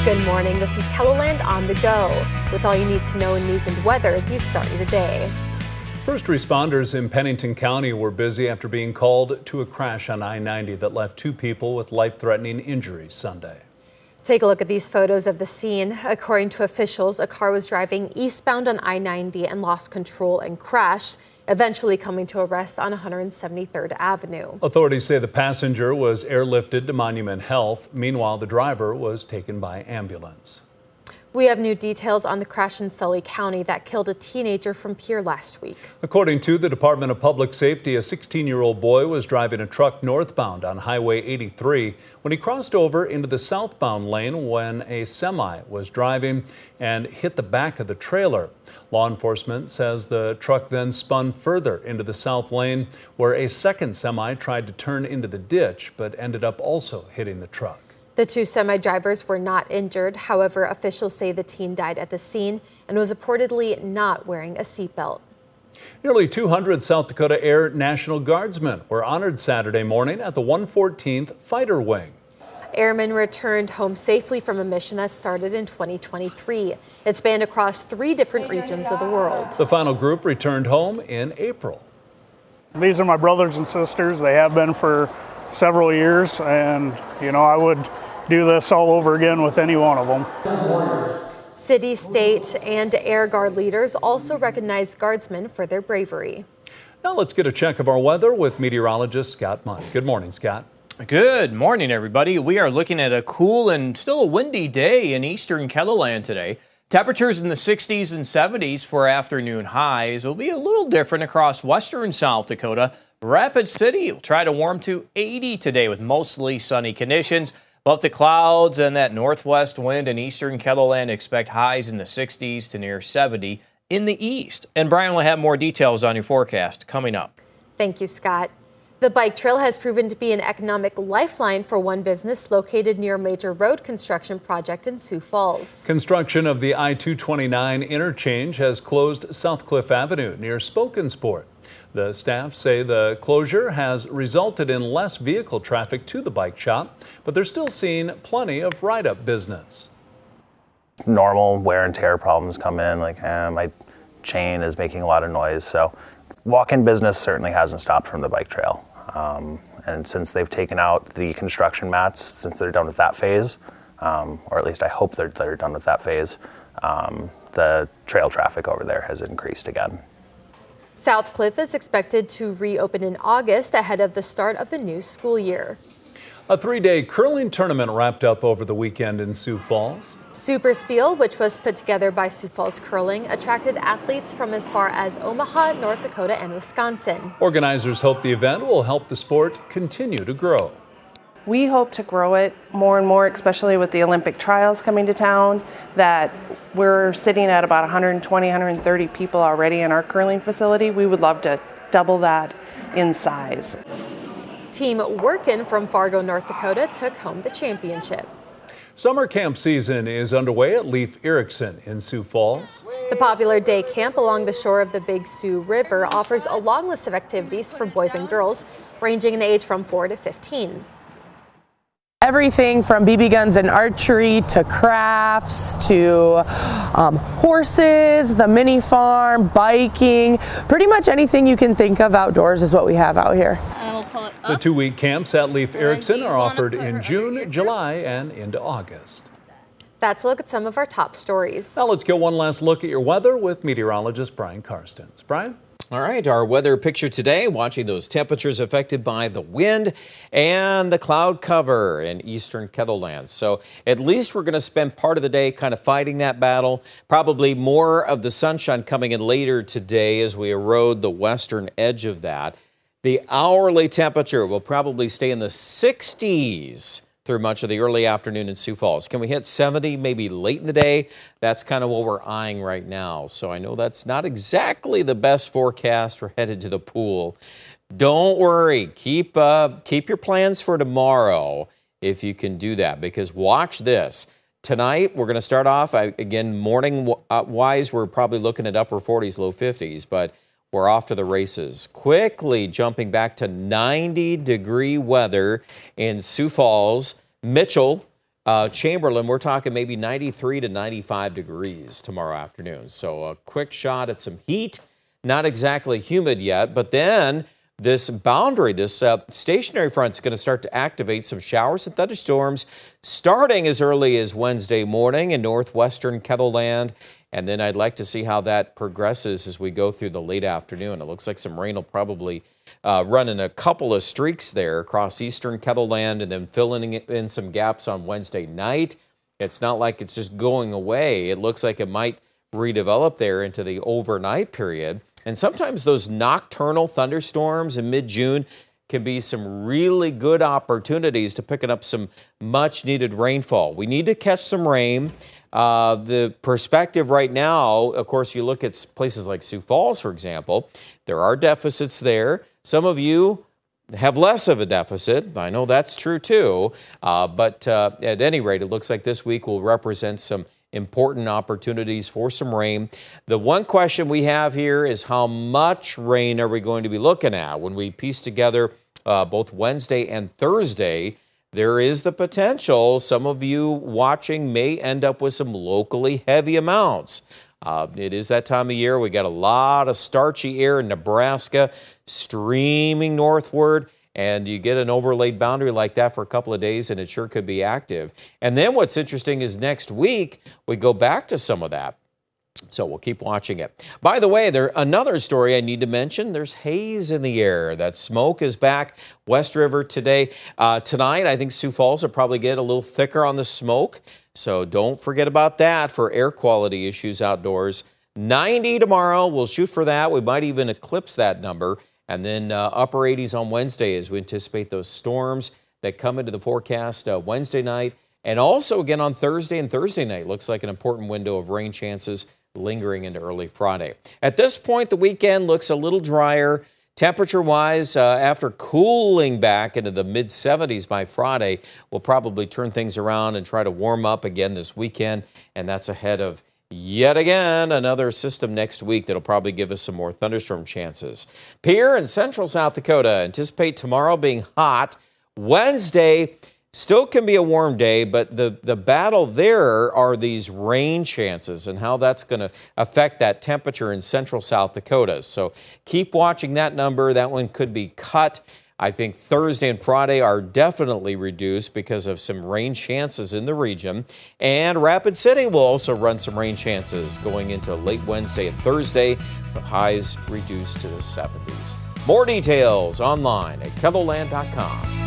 Good morning. This is Keloland on the go with all you need to know in news and weather as you start your day. First responders in Pennington County were busy after being called to a crash on I-90 that left 2 people with life-threatening injuries Sunday. Take a look at these photos of the scene. According to officials, a car was driving eastbound on I-90 and lost control and crashed, eventually coming to a rest on 173rd Avenue. Authorities say the passenger was airlifted to Monument Health. Meanwhile, the driver was taken by ambulance. We have new details on the crash in Sully County that killed a teenager from Pierre last week. According to the Department of Public Safety, a 16-year-old boy was driving a truck northbound on Highway 83 when he crossed over into the southbound lane when a semi was driving and hit the back of the trailer. Law enforcement says the truck then spun further into the south lane where a second semi tried to turn into the ditch but ended up also hitting the truck. The 2 semi-drivers were not injured. However, officials say the teen died at the scene and was reportedly not wearing a seatbelt. Nearly 200 South Dakota Air National Guardsmen were honored Saturday morning at the 114th Fighter Wing. Airmen returned home safely from a mission that started in 2023. It spanned across 3 different regions of the world. The final group returned home in April. These are my brothers and sisters. They have been for several years, and I would do this all over again with any one of them. City, state, and Air Guard leaders also recognize Guardsmen for their bravery. Now let's get a check of our weather with meteorologist Scott Munn. Good morning, Scott. Good morning, everybody. We are looking at a cool and still a windy day in eastern Keloland today. Temperatures in the 60s and 70s for afternoon highs will be a little different across western South Dakota. Rapid City will try to warm to 80 today with mostly sunny conditions. Above the clouds and that northwest wind in eastern Keloland, expect highs in the 60s to near 70 in the east. And Brian will have more details on your forecast coming up. Thank you, Scott. The bike trail has proven to be an economic lifeline for one business located near a major road construction project in Sioux Falls. Construction of the I-229 interchange has closed South Cliff Avenue near Spokensport. The staff say the closure has resulted in less vehicle traffic to the bike shop, but they're still seeing plenty of ride-up business. Normal wear and tear problems come in, like my chain is making a lot of noise, so walk-in business certainly hasn't stopped from the bike trail. And since they've taken out the construction mats, since they're done with that phase, or at least I hope they're done with that phase, the trail traffic over there has increased again. South Cliff is expected to reopen in August ahead of the start of the new school year. A 3-day curling tournament wrapped up over the weekend in Sioux Falls. Super Spiel, which was put together by Sioux Falls Curling, attracted athletes from as far as Omaha, North Dakota, and Wisconsin. Organizers hope the event will help the sport continue to grow. We hope to grow it more and more, especially with the Olympic trials coming to town, that we're sitting at about 120, 130 people already in our curling facility. We would love to double that in size. Team Workin from Fargo, North Dakota took home the championship. Summer camp season is underway at Leif Erikson in Sioux Falls. The popular day camp along the shore of the Big Sioux River offers a long list of activities for boys and girls, ranging in age from 4 to 15. Everything from BB guns and archery to crafts to horses, the mini farm, biking, pretty much anything you can think of outdoors is what we have out here. The 2-week camps at Leif Erikson are offered in June, July, and into August. That's a look at some of our top stories. Now let's get one last look at your weather with meteorologist Brian Karstens. Brian? All right, our weather picture today, watching those temperatures affected by the wind and the cloud cover in eastern Keloland. So at least we're going to spend part of the day kind of fighting that battle. Probably more of the sunshine coming in later today as we erode the western edge of that. The hourly temperature will probably stay in the 60s through much of the early afternoon in Sioux Falls. Can we hit 70 maybe late in the day? That's kind of what we're eyeing right now. So I know that's not exactly the best forecast for headed to the pool. Don't worry. Keep your plans for tomorrow if you can do that, because watch this. Tonight, we're going to start off, again, morning-wise, we're probably looking at upper 40s, low 50s, but we're off to the races. Quickly jumping back to 90-degree weather in Sioux Falls. Mitchell Chamberlain, we're talking maybe 93 to 95 degrees tomorrow afternoon. So a quick shot at some heat, not exactly humid yet, but then this boundary, this stationary front is going to start to activate some showers and thunderstorms starting as early as Wednesday morning in northwestern Kettleland. And then I'd like to see how that progresses as we go through the late afternoon. It looks like some rain will probably run in a couple of streaks there across eastern Kettleland and then filling in some gaps on Wednesday night. It's not like it's just going away. It looks like it might redevelop there into the overnight period. And sometimes those nocturnal thunderstorms in mid-June can be some really good opportunities to picking up some much-needed rainfall. We need to catch some rain. The perspective right now, of course, you look at places like Sioux Falls, for example, there are deficits there. Some of you have less of a deficit. I know that's true too. But at any rate, it looks like this week will represent some important opportunities for some rain. The one question we have here is how much rain are we going to be looking at? When we piece together both Wednesday and Thursday, there is the potential some of you watching may end up with some locally heavy amounts. It is that time of year. We got a lot of starchy air in Nebraska streaming northward. And you get an overlaid boundary like that for a couple of days, and it sure could be active. And then what's interesting is next week, we go back to some of that. So we'll keep watching it. By the way, another story I need to mention, there's haze in the air. That smoke is back West River today. Tonight, I think Sioux Falls will probably get a little thicker on the smoke. So don't forget about that for air quality issues outdoors. 90 tomorrow, we'll shoot for that. We might even eclipse that number. And then upper 80s on Wednesday as we anticipate those storms that come into the forecast Wednesday night. And also again on Thursday and Thursday night. Looks like an important window of rain chances lingering into early Friday. At this point, the weekend looks a little drier. Temperature-wise, after cooling back into the mid-70s by Friday, we'll probably turn things around and try to warm up again this weekend. And that's ahead of yet again, another system next week that'll probably give us some more thunderstorm chances. Here in central South Dakota, anticipate tomorrow being hot. Wednesday still can be a warm day, but the battle there are these rain chances and how that's going to affect that temperature in central South Dakota. So keep watching that number. That one could be cut. I think Thursday and Friday are definitely reduced because of some rain chances in the region. And Rapid City will also run some rain chances going into late Wednesday and Thursday, with highs reduced to the 70s. More details online at kettleland.com.